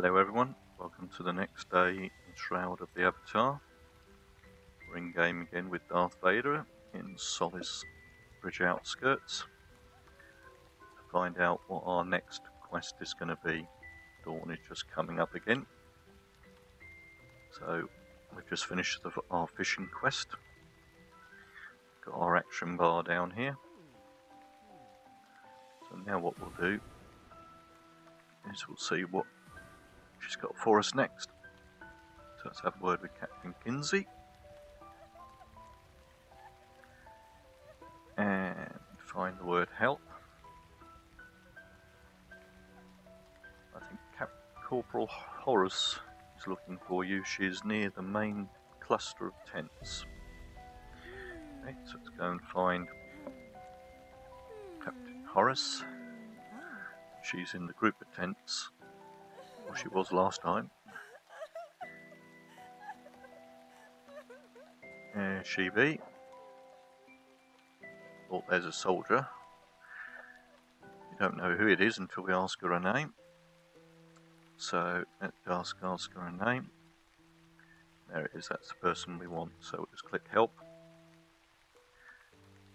Hello everyone, welcome to the next day in Shroud of the Avatar. We're in game again with Darth Vader in Solace Bridge Outskirts to find out what our next quest is going to be. Dawn is just coming up again. So we've just finished our fishing quest. Got our action bar down here. So now what we'll do is we'll see what she's got for us next. So let's have a word with Captain Kinsey and find the word help. I think Corporal Horace is looking for you. She is near the main cluster of tents. Okay, so let's go and find Captain Horace. She's in the group of tents, or she was last time. There she be. Oh, there's a soldier. You don't know who it is until we ask her name. So let's ask her name. There it is, that's the person we want. So we'll just click help.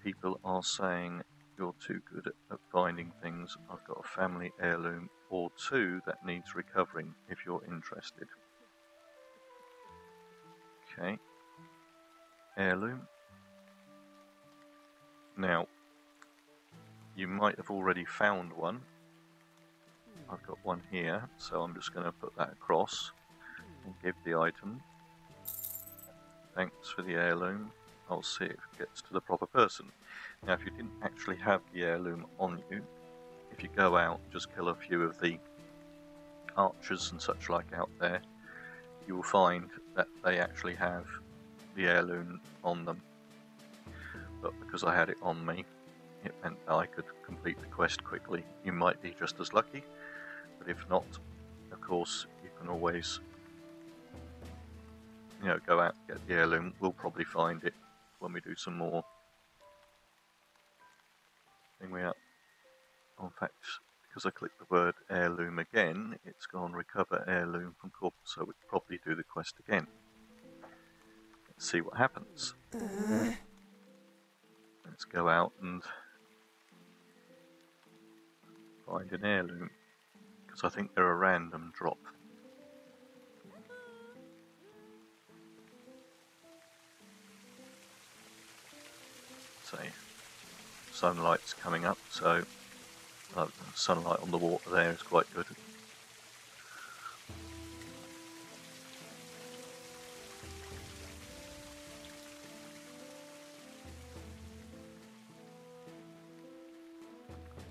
People are saying you're too good at finding things. I've got a family heirloom or two that needs recovering if you're interested. Okay. Heirloom. Now, you might have already found one. I've got one here, so I'm just going to put that across and give the item. Thanks for the heirloom. I'll see if it gets to the proper person. Now, if you didn't actually have the heirloom on you, if you go out, just kill a few of the archers and such like out there, you will find that they actually have the heirloom on them. But because I had it on me, it meant that I could complete the quest quickly. You might be just as lucky, but if not, of course, you can always, go out and get the heirloom. We'll probably find it when we do some more. In fact, because I clicked the word heirloom again, it's gone recover heirloom from Corporal, so we'll probably do the quest again. Let's see what happens. Let's go out and find an heirloom, because I think they're a random drop. So, sunlight's coming up, so sunlight on the water there is quite good.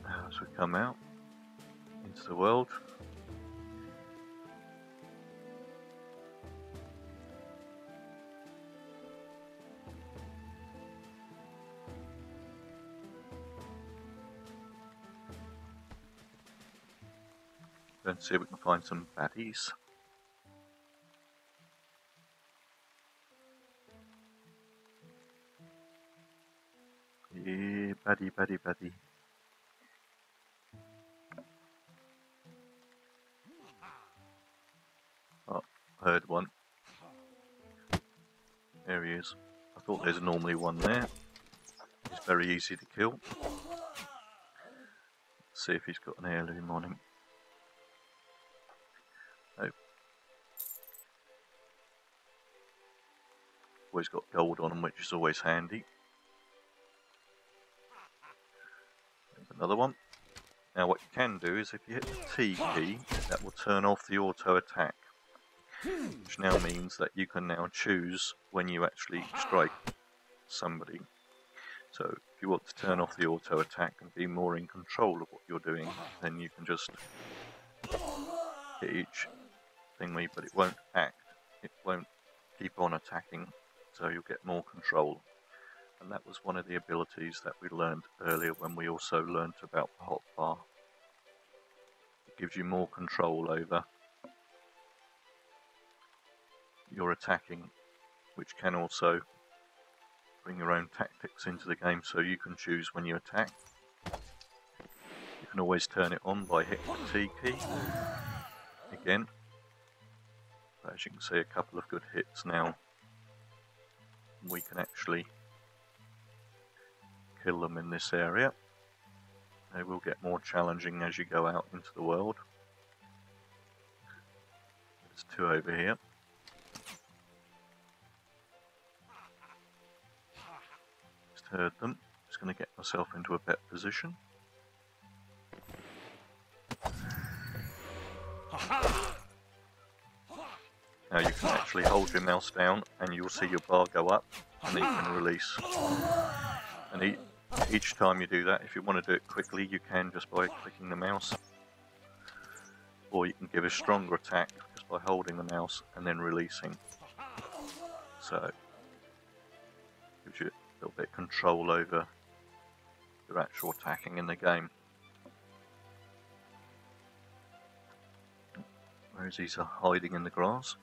Now as we come out into the world, and see if we can find some baddies. Yeah, baddie. Oh, I heard one. There he is. I thought there's normally one there. He's very easy to kill. Let's see if he's got an heirloom on him. No. Always got gold on him, which is always handy. There's another one. Now what you can do is if you hit the T key, that will turn off the auto attack. Which now means that you can now choose when you actually strike somebody. So if you want to turn off the auto attack and be more in control of what you're doing, then you can just hit each thingy, but it won't act. It won't keep on attacking, so you'll get more control. And that was one of the abilities that we learned earlier when we also learned about the hotbar. It gives you more control over your attacking, which can also bring your own tactics into the game, so you can choose when you attack. You can always turn it on by hitting the T key. Again, So as you can see, a couple of good hits now. We can actually kill them in this area. They will get more challenging as you go out into the world. There's two over here. Just heard them. Just going to get myself into a better position. Now you can actually hold your mouse down and you'll see your bar go up, and then you can release. And each time you do that, if you want to do it quickly, you can just by clicking the mouse. Or you can give a stronger attack just by holding the mouse and then releasing. So, gives you a little bit of control over your actual attacking in the game. Whereas these are hiding in the grass.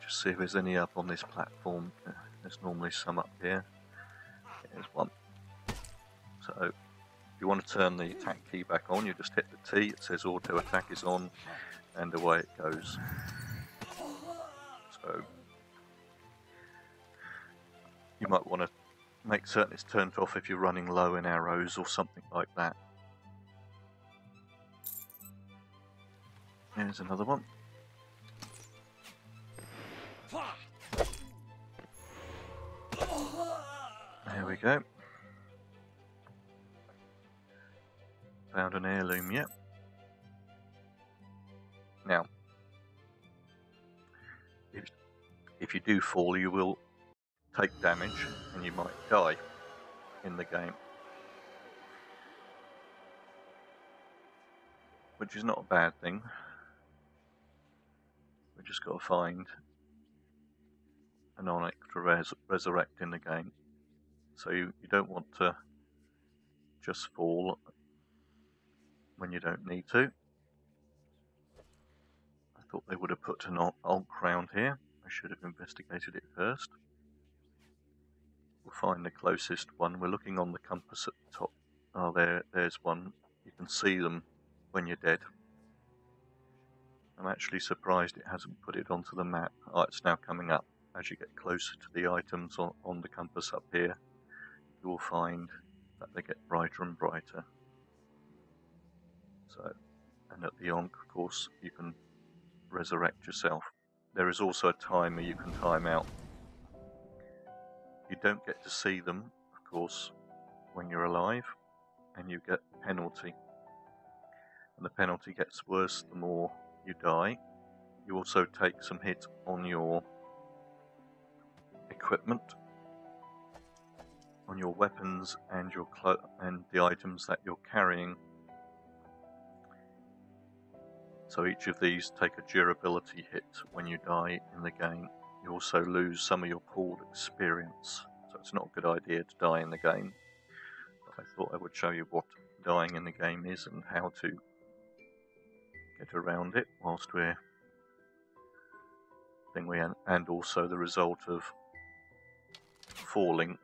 Just see if there's any up on this platform. There's normally some up here. There's one. So if you want to turn the attack key back on, you just hit the T, it says auto attack is on, and away it goes. So you might want to make certain it's turned off if you're running low in arrows or something like that. There's another one. There we go. Found an heirloom yet. Now, if you do fall, you will take damage and you might die in the game, which is not a bad thing. We just got to find an onyx to resurrect in the game. So you don't want to just fall when you don't need to. I thought they would have put an alt round here. I should have investigated it first. We'll find the closest one. We're looking on the compass at the top. Oh, there's one. You can see them when you're dead. I'm actually surprised it hasn't put it onto the map. Oh, it's now coming up. As you get closer to the items on the compass up here, you will find that they get brighter and brighter. So, and at the Ankh, of course, you can resurrect yourself. There is also a timer you can time out. You don't get to see them, of course, when you're alive, and you get a penalty. And the penalty gets worse the more you die. You also take some hit on your equipment, on your weapons and your and the items that you're carrying. So each of these take a durability hit when you die in the game. You also lose some of your pooled experience, so it's not a good idea to die in the game. But I thought I would show you what dying in the game is and how to get around it whilst we're and also the result of falling.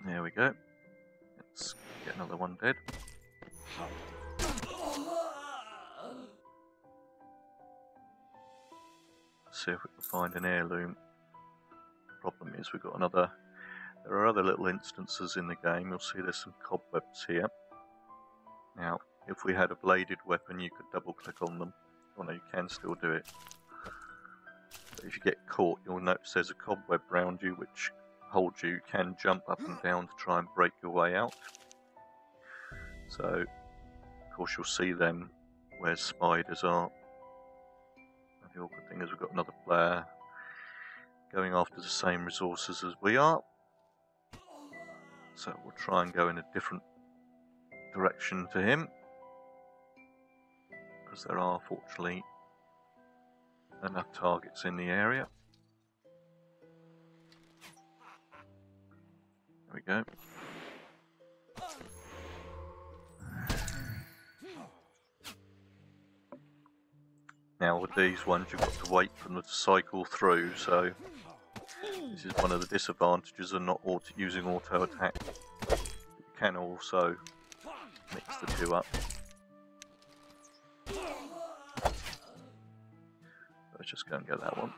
There we go. Let's get another one dead. Let's see if we can find an heirloom. Problem is there are other little instances in the game. You'll see there's some cobwebs here. Now, if we had a bladed weapon, you could double click on them. Oh no, you can still do it. But if you get caught, you'll notice there's a cobweb around you which holds you. You can jump up and down to try and break your way out. So, of course, you'll see them where spiders are. And the awkward thing is we've got another player going after the same resources as we are. So we'll try and go in a different direction to him, because there are fortunately enough targets in the area. There we go. Now with these ones you've got to wait for them to cycle through, so this is one of the disadvantages of not using auto attack. You can also mix the two up. Let's just go and get that one.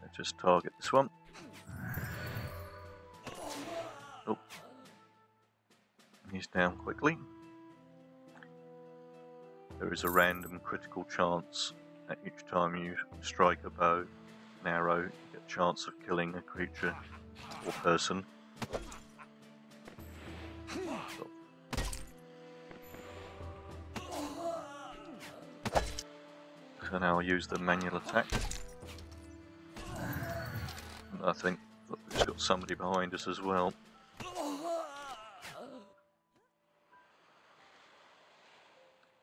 Let's just target this one. Oh, he's down quickly. There is a random critical chance that each time you strike a bow and arrow, you get a chance of killing a creature or person. So now I'll use the manual attack. And I think look, we've just got somebody behind us as well.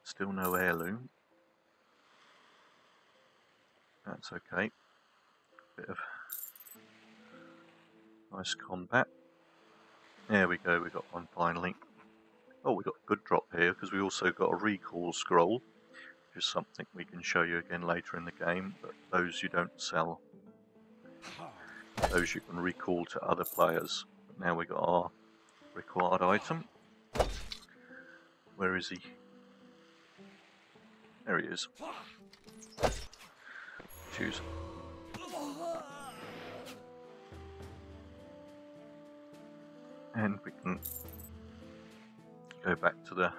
Still no heirloom. That's okay. Bit of nice combat. There we go, we got one finally. Oh, we got a good drop here because we also got a recall scroll, which is something we can show you again later in the game, but those you don't sell. Those you can recall to other players. But now we got our required item. Where is he? There he is. Choose. And we can go back to the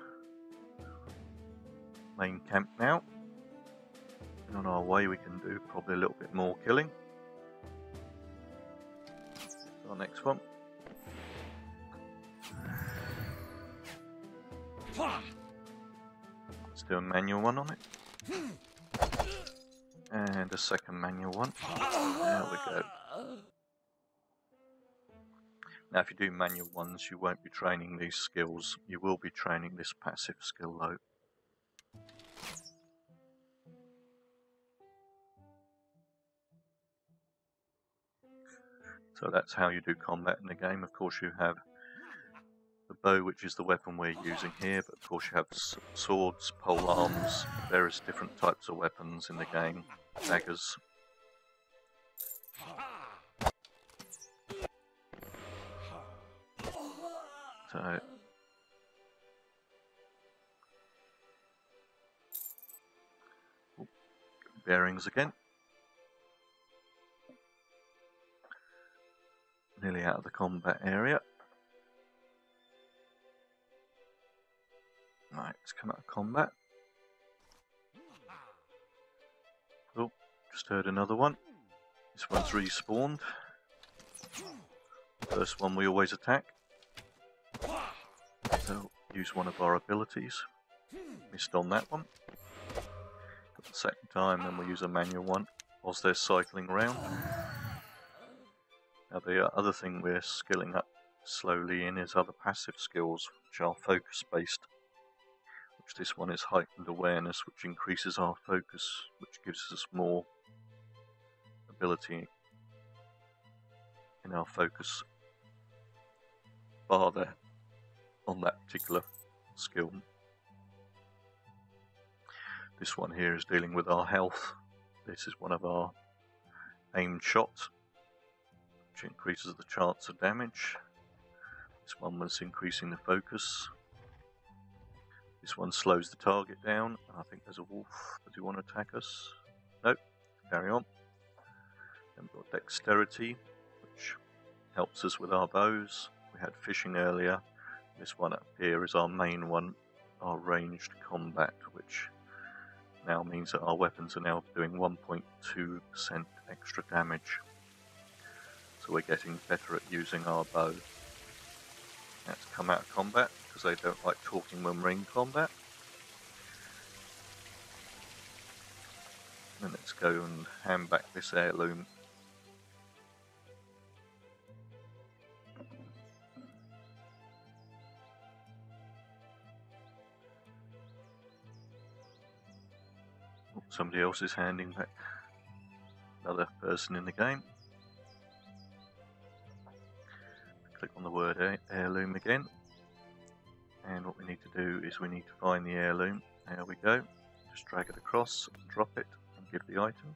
main camp now. And on our way we can do probably a little bit more killing. Our next one. Let's do a manual one on it. And a second manual one. There we go. Now if you do manual ones you won't be training these skills. You will be training this passive skill though. So that's how you do combat in the game. Of course you have the bow, which is the weapon we're using here, but of course you have swords, pole arms, various different types of weapons in the game, daggers. So bearings again. Nearly out of the combat area. Right, let's come out of combat. Oh, just heard another one. This one's respawned. First one we always attack. So use one of our abilities. Missed on that one. But the second time, then we'll use a manual one whilst they're cycling around. Now the other thing we're skilling up slowly in is other passive skills, which are focus based. Which this one is heightened awareness, which increases our focus, which gives us more ability in our focus bar there on that particular skill. This one here is dealing with our health. This is one of our aimed shots, which increases the chance of damage. This one was increasing the focus. This one slows the target down. I think there's a wolf. Does he want to attack us? Nope. Carry on. Then we've got dexterity, which helps us with our bows. We had fishing earlier. This one up here is our main one, our ranged combat, which now means that our weapons are now doing 1.2% extra damage. So we're getting better at using our bow. Let's come out of combat, because they don't like talking when we're in combat. And let's go and hand back this heirloom. Oh, somebody else is handing back another person in the game. Click on the word heirloom again. And what we need to do is we need to find the heirloom. There we go. Just drag it across, drop it, and give the item.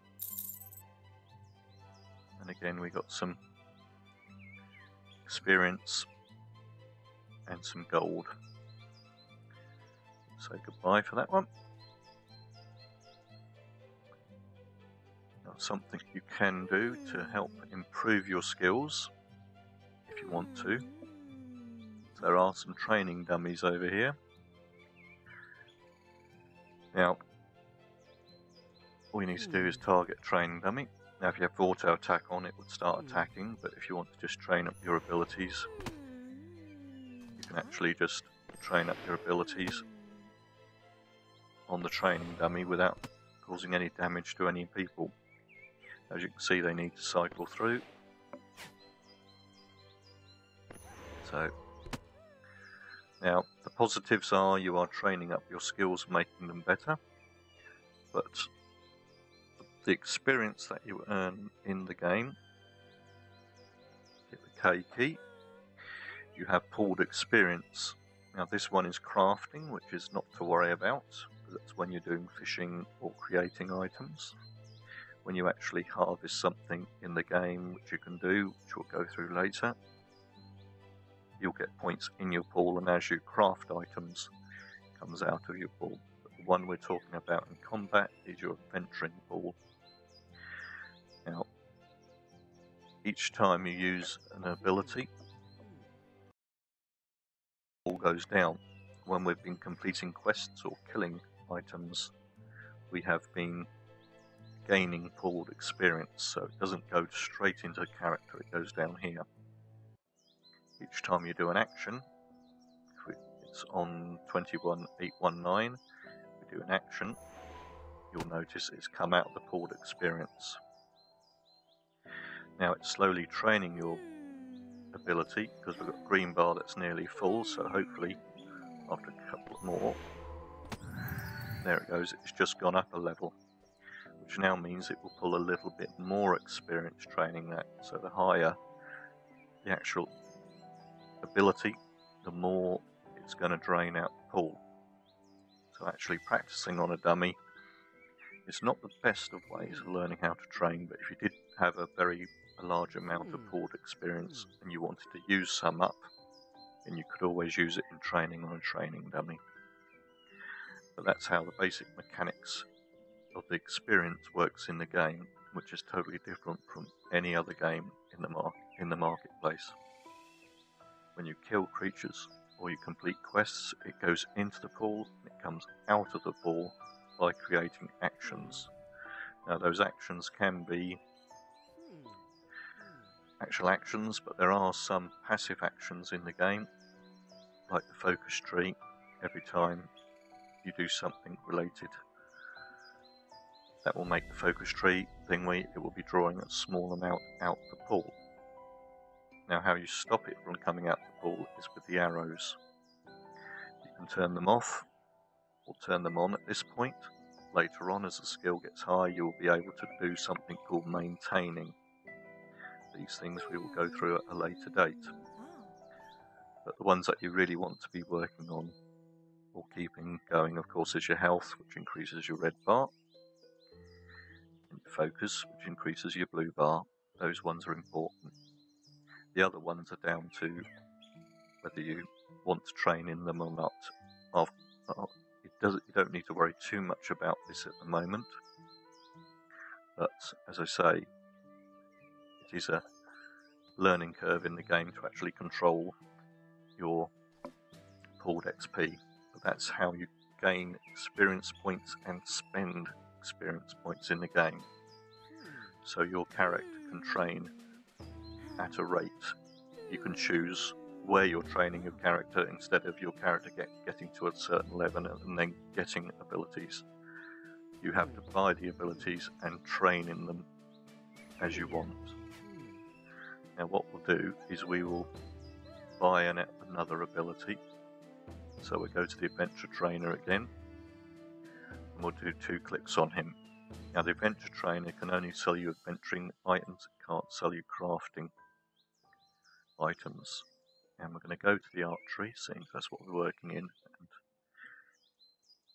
And again we got some experience and some gold. Say goodbye for that one. Now, something you can do to help improve your skills, if you want to. There are some training dummies over here. Now, all you need to do is target training dummy. Now, if you have auto attack on, it would start attacking, but if you want to just train up your abilities, you can actually just train up your abilities on the training dummy without causing any damage to any people. As you can see, they need to cycle through. So, now the positives are you are training up your skills, making them better, but the experience that you earn in the game, hit the K key, you have pooled experience. Now this one is crafting, which is not to worry about, because that's when you're doing fishing or creating items. When you actually harvest something in the game, which you can do, which we'll go through later, you'll get points in your pool, and as you craft items, it comes out of your pool. But the one we're talking about in combat is your adventuring pool. Now, each time you use an ability, the pool goes down. When we've been completing quests or killing items, we have been gaining pooled experience, so it doesn't go straight into the character, it goes down here. Each time you do an action, it's on 21.819, we do an action, you'll notice it's come out of the pooled experience. Now it's slowly training your ability, because we've got a green bar that's nearly full, so hopefully after a couple more, there it goes, it's just gone up a level, which now means it will pull a little bit more experience training that. So the higher the actual ability, the more it's going to drain out the pool. So actually practicing on a dummy is not the best of ways of learning how to train, but if you did have a large amount of pooled experience and you wanted to use some up, then you could always use it in training on a training dummy. But that's how the basic mechanics of the experience works in the game, which is totally different from any other game in the marketplace. When you kill creatures or you complete quests, it goes into the pool and it comes out of the pool by creating actions. Now those actions can be actual actions, but there are some passive actions in the game, like the focus tree. Every time you do something related, that will make the focus tree thingy, it will be drawing a small amount out the pool. Now how you stop it from coming out the pool is with the arrows. You can turn them off or turn them on at this point. Later on, as the skill gets higher, you will be able to do something called maintaining. These things we will go through at a later date. But the ones that you really want to be working on or keeping going, of course, is your health, which increases your red bar, and your focus, which increases your blue bar. Those ones are important. The other ones are down to whether you want to train in them or not. You don't need to worry too much about this at the moment, but as I say, it is a learning curve in the game to actually control your pooled XP. But that's how you gain experience points and spend experience points in the game. So your character can train at a rate. You can choose where you're training your character instead of your character getting to a certain level and then getting abilities. You have to buy the abilities and train in them as you want. Now what we'll do is we will buy another ability. So we'll go to the adventure trainer again and we'll do 2 clicks on him. Now the adventure trainer can only sell you adventuring items, it can't sell you crafting items. And we're going to go to the archery, seeing that's what we're working in. And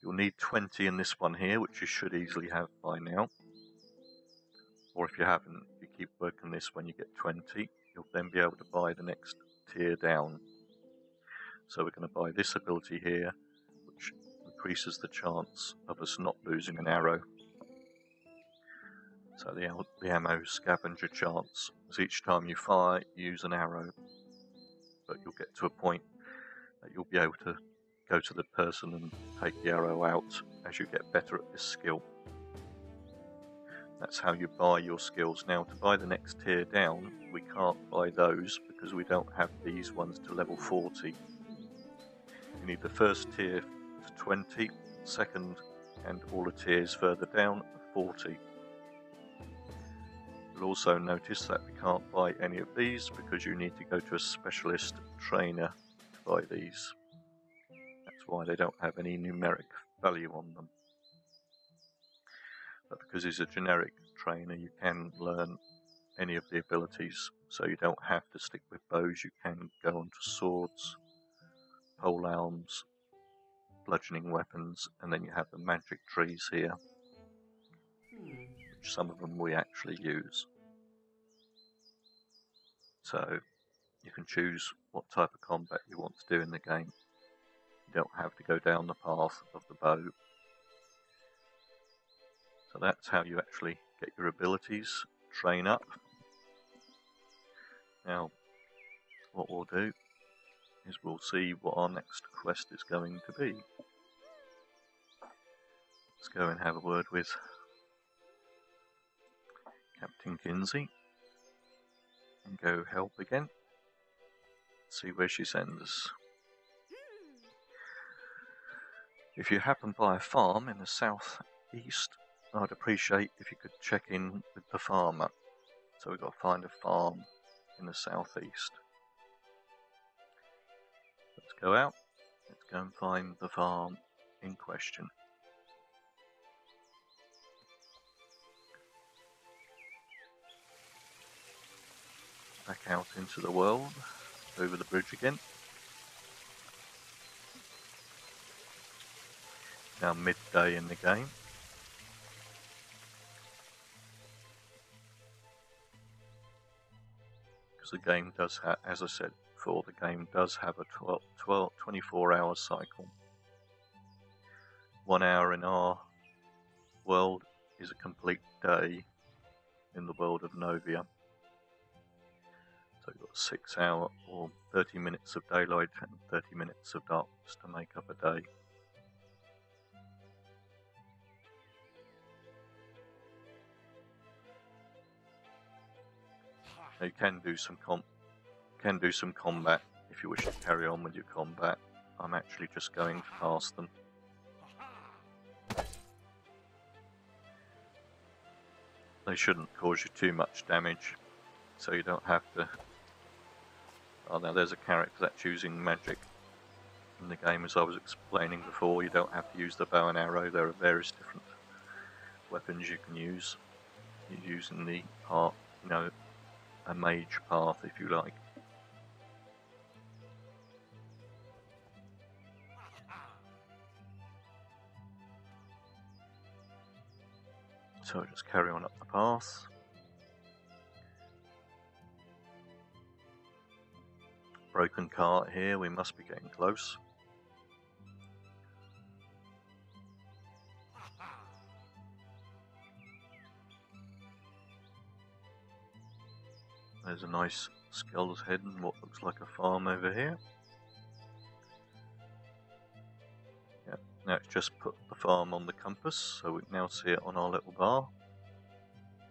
you'll need 20 in this one here, which you should easily have by now. Or if you haven't, if you keep working this, when you get 20, you'll then be able to buy the next tier down. So we're going to buy this ability here, which increases the chance of us not losing an arrow. So the ammo scavenger chance is each time you fire, you use an arrow. But you'll get to a point that you'll be able to go to the person and take the arrow out as you get better at this skill. That's how you buy your skills. Now, to buy the next tier down, we can't buy those because we don't have these ones to level 40. You need the first tier to 20, second and all the tiers further down 40. You'll also notice that we can't buy any of these because you need to go to a specialist trainer to buy these. That's why they don't have any numeric value on them. But because he's a generic trainer, you can learn any of the abilities, so you don't have to stick with bows. You can go on to swords, pole arms, bludgeoning weapons, and then you have the magic trees here, which some of them we actually use. So you can choose what type of combat you want to do in the game. You don't have to go down the path of the bow. So that's how you actually get your abilities, train up. Now, what we'll do is we'll see what our next quest is going to be. Let's go and have a word with Captain Kinsey and go help again. See where she sends us. If you happen by a farm in the southeast, I'd appreciate if you could check in with the farmer. So we've got to find a farm in the southeast. Let's go out. Let's go and find the farm in question. Back out into the world, over the bridge again. Now midday in the game. Because the game does have, as I said before, the game does have a 24-hour cycle. 1 hour in our world is a complete day in the world of Novia. So you've got 6 hours or 30 minutes of daylight and 30 minutes of darkness to make up a day. You can do some combat if you wish to carry on with your combat. I'm actually just going past them. They shouldn't cause you too much damage, so you don't have to. Oh, now there's a character that's using magic in the game, as I was explaining before. You don't have to use the bow and arrow. There are various different weapons you can use. You're using the part, you know, a mage path, if you like. So just carry on up the path. Broken cart here, we must be getting close. There's a nice skull's head and what looks like a farm over here. Yeah, now it's just put the farm on the compass, so we can now see it on our little bar.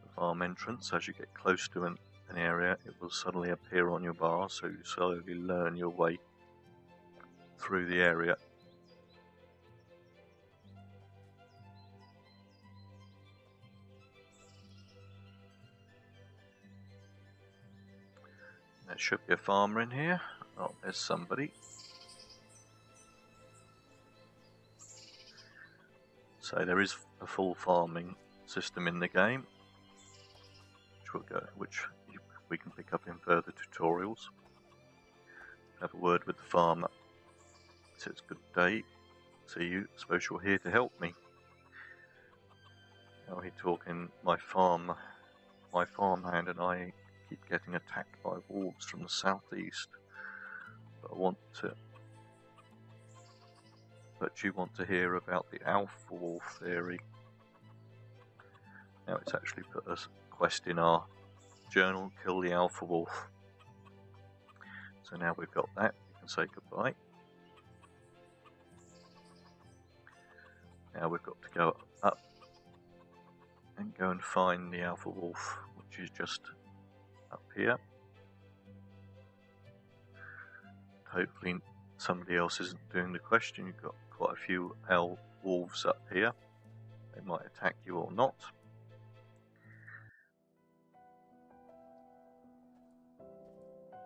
The farm entrance, as you get close to an area, it will suddenly appear on your bar, so you slowly learn your way through the area. There should be a farmer in here. Oh, there's somebody. So there is a full farming system in the game, which we can pick up in further tutorials. Have a word with the farmer. Says, good day, see you, suppose you're here to help me. Now he's talking, my farmhand and I keep getting attacked by wolves from the southeast. But you want to hear about the alpha wolf theory. Now it's actually put a quest in our journal, kill the alpha wolf. So now we've got that, we can say goodbye. Now we've got to go up and go and find the alpha wolf, which is just up here. Hopefully somebody else isn't doing the question. You've got quite a few wolves up here. They might attack you or not.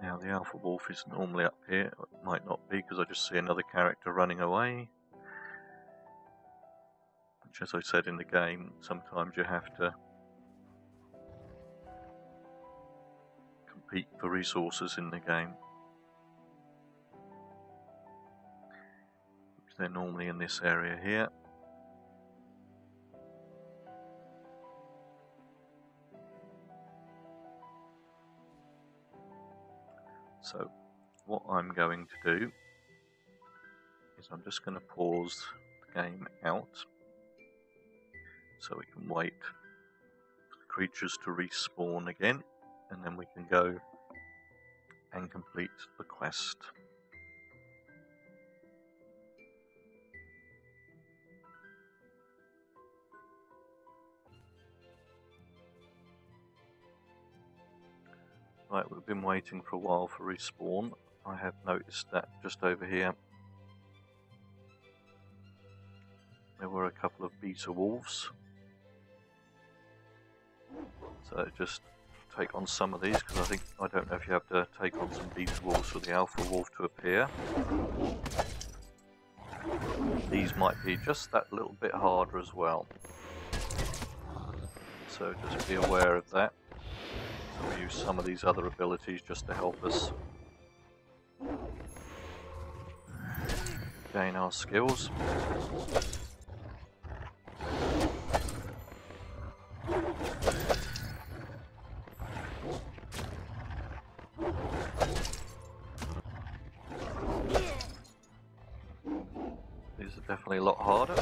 Now the alpha wolf is normally up here. It might not be because I just see another character running away. Which, as I said in the game, sometimes you have to compete for resources in the game. Which they're normally in this area here. So what I'm going to do is I'm just going to pause the game out so we can wait for the creatures to respawn again, and then we can go and complete the quest. Right, we've been waiting for a while for respawn. I have noticed that just over here there were a couple of beta wolves. So just take on some of these, because I don't know if you have to take on some beta wolves for the alpha wolf to appear. These might be just that little bit harder as well. So just be aware of that. So we'll use some of these other abilities just to help us gain our skills. These are definitely a lot harder.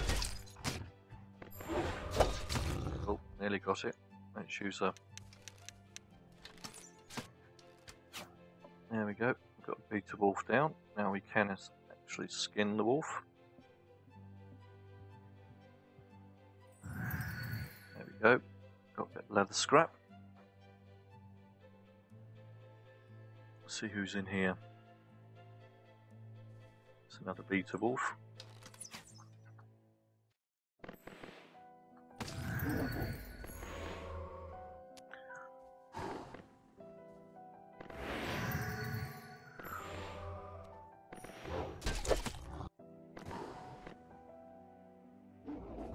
Oh, nearly got it. Let's use a... There we go. We've got a beta wolf down. Now we can actually skin the wolf. There we go. Got a bit of leather scrap. Let's see who's in here. It's another beta wolf.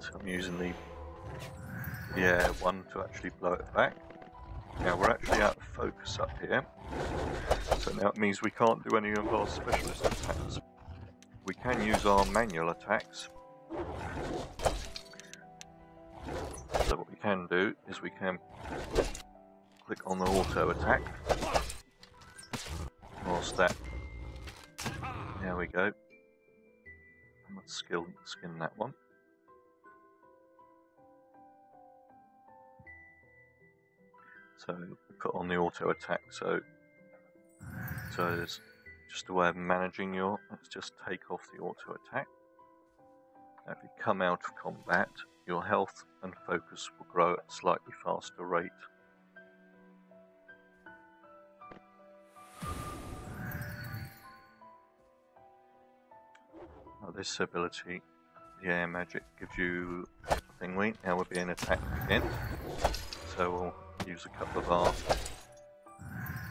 So I'm using the air one to actually blow it back. Now we're actually out of focus up here, so now it means we can't do any of our specialist attacks. We can use our manual attacks. So what we can do is we can click on the auto attack. Whilst that, there we go. I'm not skin that one. So we put on the auto attack, so it's just a way of managing let's just take off the auto attack. Now if you come out of combat, your health and focus will grow at a slightly faster rate. Now this ability, the air magic, gives you a thingy. Now we're being attacked again, so we'll use a couple of our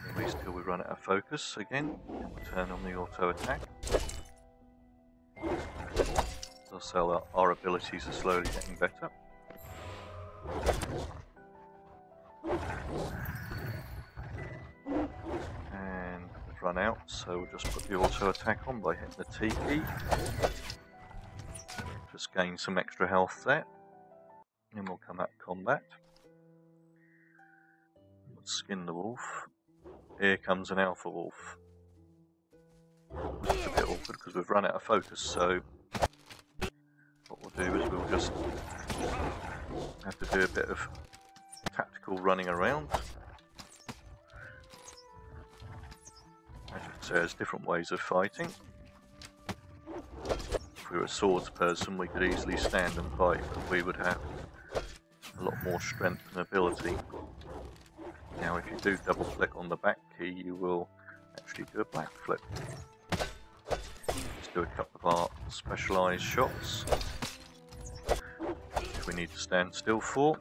thingies till we run out of focus again, and we'll turn on the auto attack. So our abilities are slowly getting better. And we've run out, so we'll just put the auto attack on by hitting the T key. Just gain some extra health there, and we'll come out of combat. skin the wolf. Here comes an alpha wolf. It's a bit awkward because we've run out of focus, so what we'll do is we'll just have to do a bit of tactical running around. As you can see, there's different ways of fighting. If we were a swords person, we could easily stand and fight, but we would have a lot more strength and ability. Now, if you do double click on the back key, you will actually do a back flip. Let's do a couple of our specialised shots, which we need to stand still for.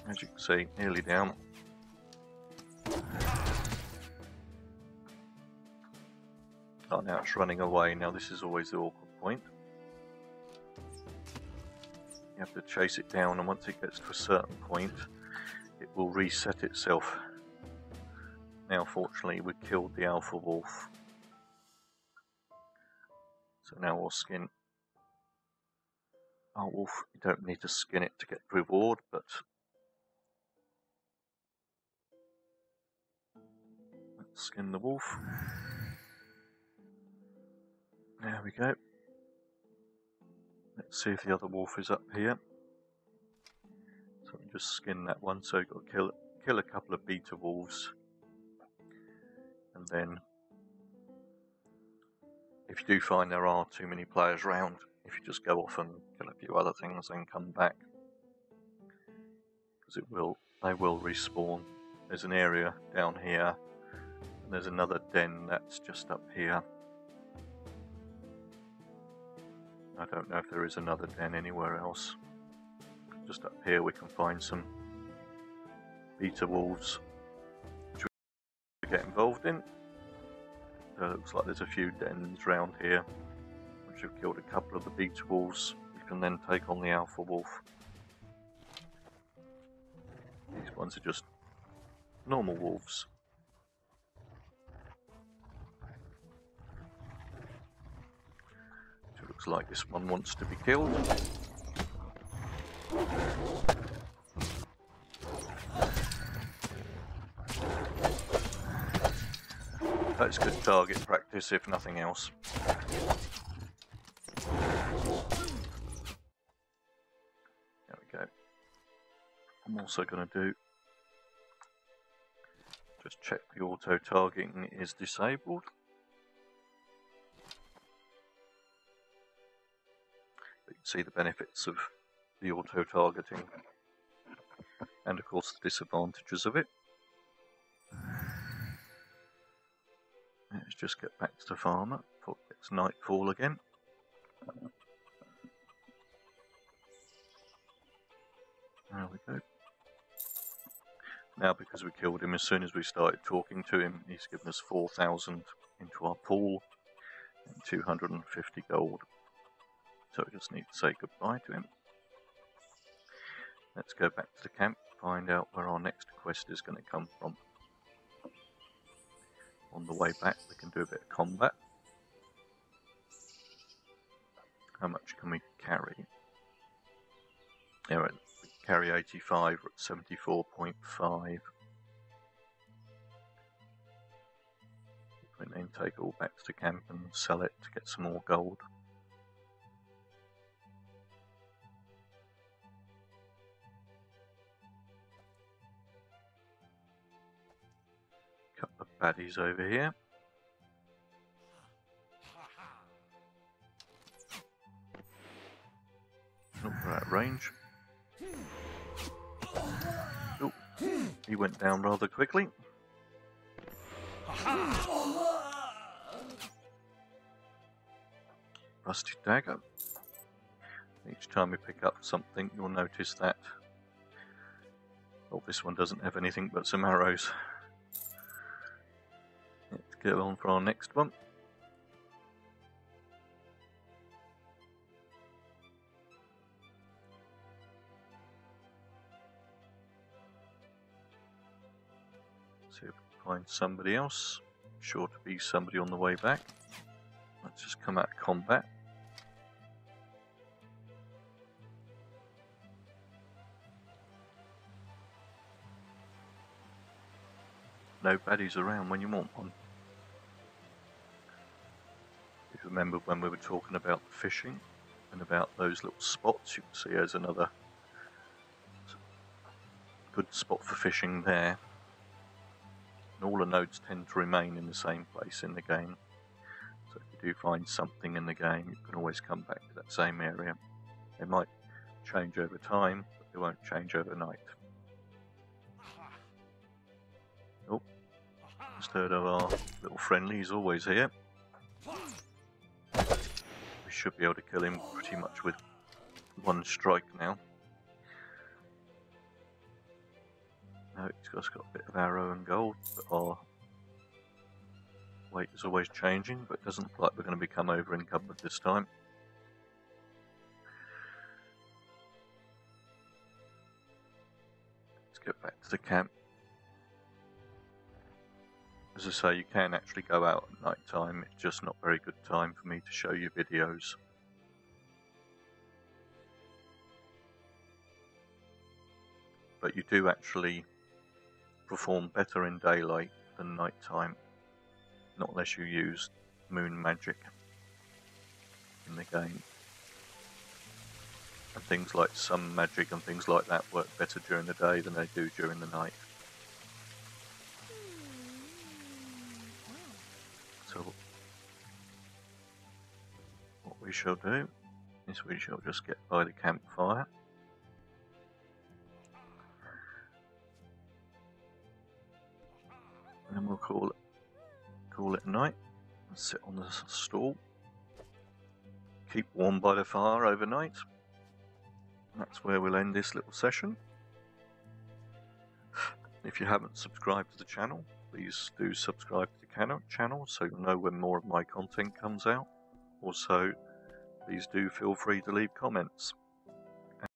As you can see, nearly down. Oh, now it's running away. Now this is always the awkward point. You have to chase it down, and once it gets to a certain point, it will reset itself. Now fortunately we killed the alpha wolf. So now we'll skin our wolf. You don't need to skin it to get the reward, but let's skin the wolf. There we go. Let's see if the other wolf is up here. So we just skin that one, so you've got to kill a couple of beta wolves. And then, if you do find there are too many players around, if you just go off and kill a few other things and come back, because they will respawn. There's an area down here, and there's another den that's just up here. I don't know if there is another den anywhere else. Just up here we can find some beta wolves, which we get involved in. So it looks like there's a few dens around here. Once you've killed a couple of the beta wolves, you can then take on the alpha wolf. These ones are just normal wolves. So it looks like this one wants to be killed. That's good target practice, if nothing else. There we go. I'm also going to do, just check the auto targeting is disabled. But you can see the benefits of the auto targeting, and of course the disadvantages of it. Let's just get back to the farmer before it gets nightfall again. There we go. Now, because we killed him as soon as we started talking to him, he's given us 4,000 into our pool and 250 gold. So we just need to say goodbye to him. Let's go back to the camp, find out where our next quest is going to come from. On the way back we can do a bit of combat. How much can we carry? Yeah, we carry 85, we're at 74.5. We can then take it all back to the camp and sell it to get some more gold. Couple of baddies over here. Oh, we're out of range. Oh, he went down rather quickly. Rusty dagger. Each time we pick up something, you'll notice that, well, this one doesn't have anything but some arrows. Let's get on for our next one. See if we can find somebody else. Sure to be somebody on the way back. Let's just come out of combat. no baddies around when you want one. If you remember when we were talking about the fishing and about those little spots, you can see there's another good spot for fishing there. And all the nodes tend to remain in the same place in the game. So if you do find something in the game, you can always come back to that same area. They might change over time, but they won't change overnight. Oh, just heard of our little friendly, he's always here. We should be able to kill him pretty much with one strike now. No, he's just got a bit of arrow and gold, but our weight is always changing, but it doesn't look like we're going to become over encumbered this time. Let's get back to the camp. As I say, you can actually go out at night time, it's just not very good time for me to show you videos. But you do actually perform better in daylight than night time, not unless you use moon magic in the game. And things like sun magic and things like that work better during the day than they do during the night. So what we shall do is we shall just get by the campfire. And then we'll call it a night and sit on the stool. Keep warm by the fire overnight. And that's where we'll end this little session. If you haven't subscribed to the channel, please do subscribe to the channel so you'll know when more of my content comes out. Also, please do feel free to leave comments. And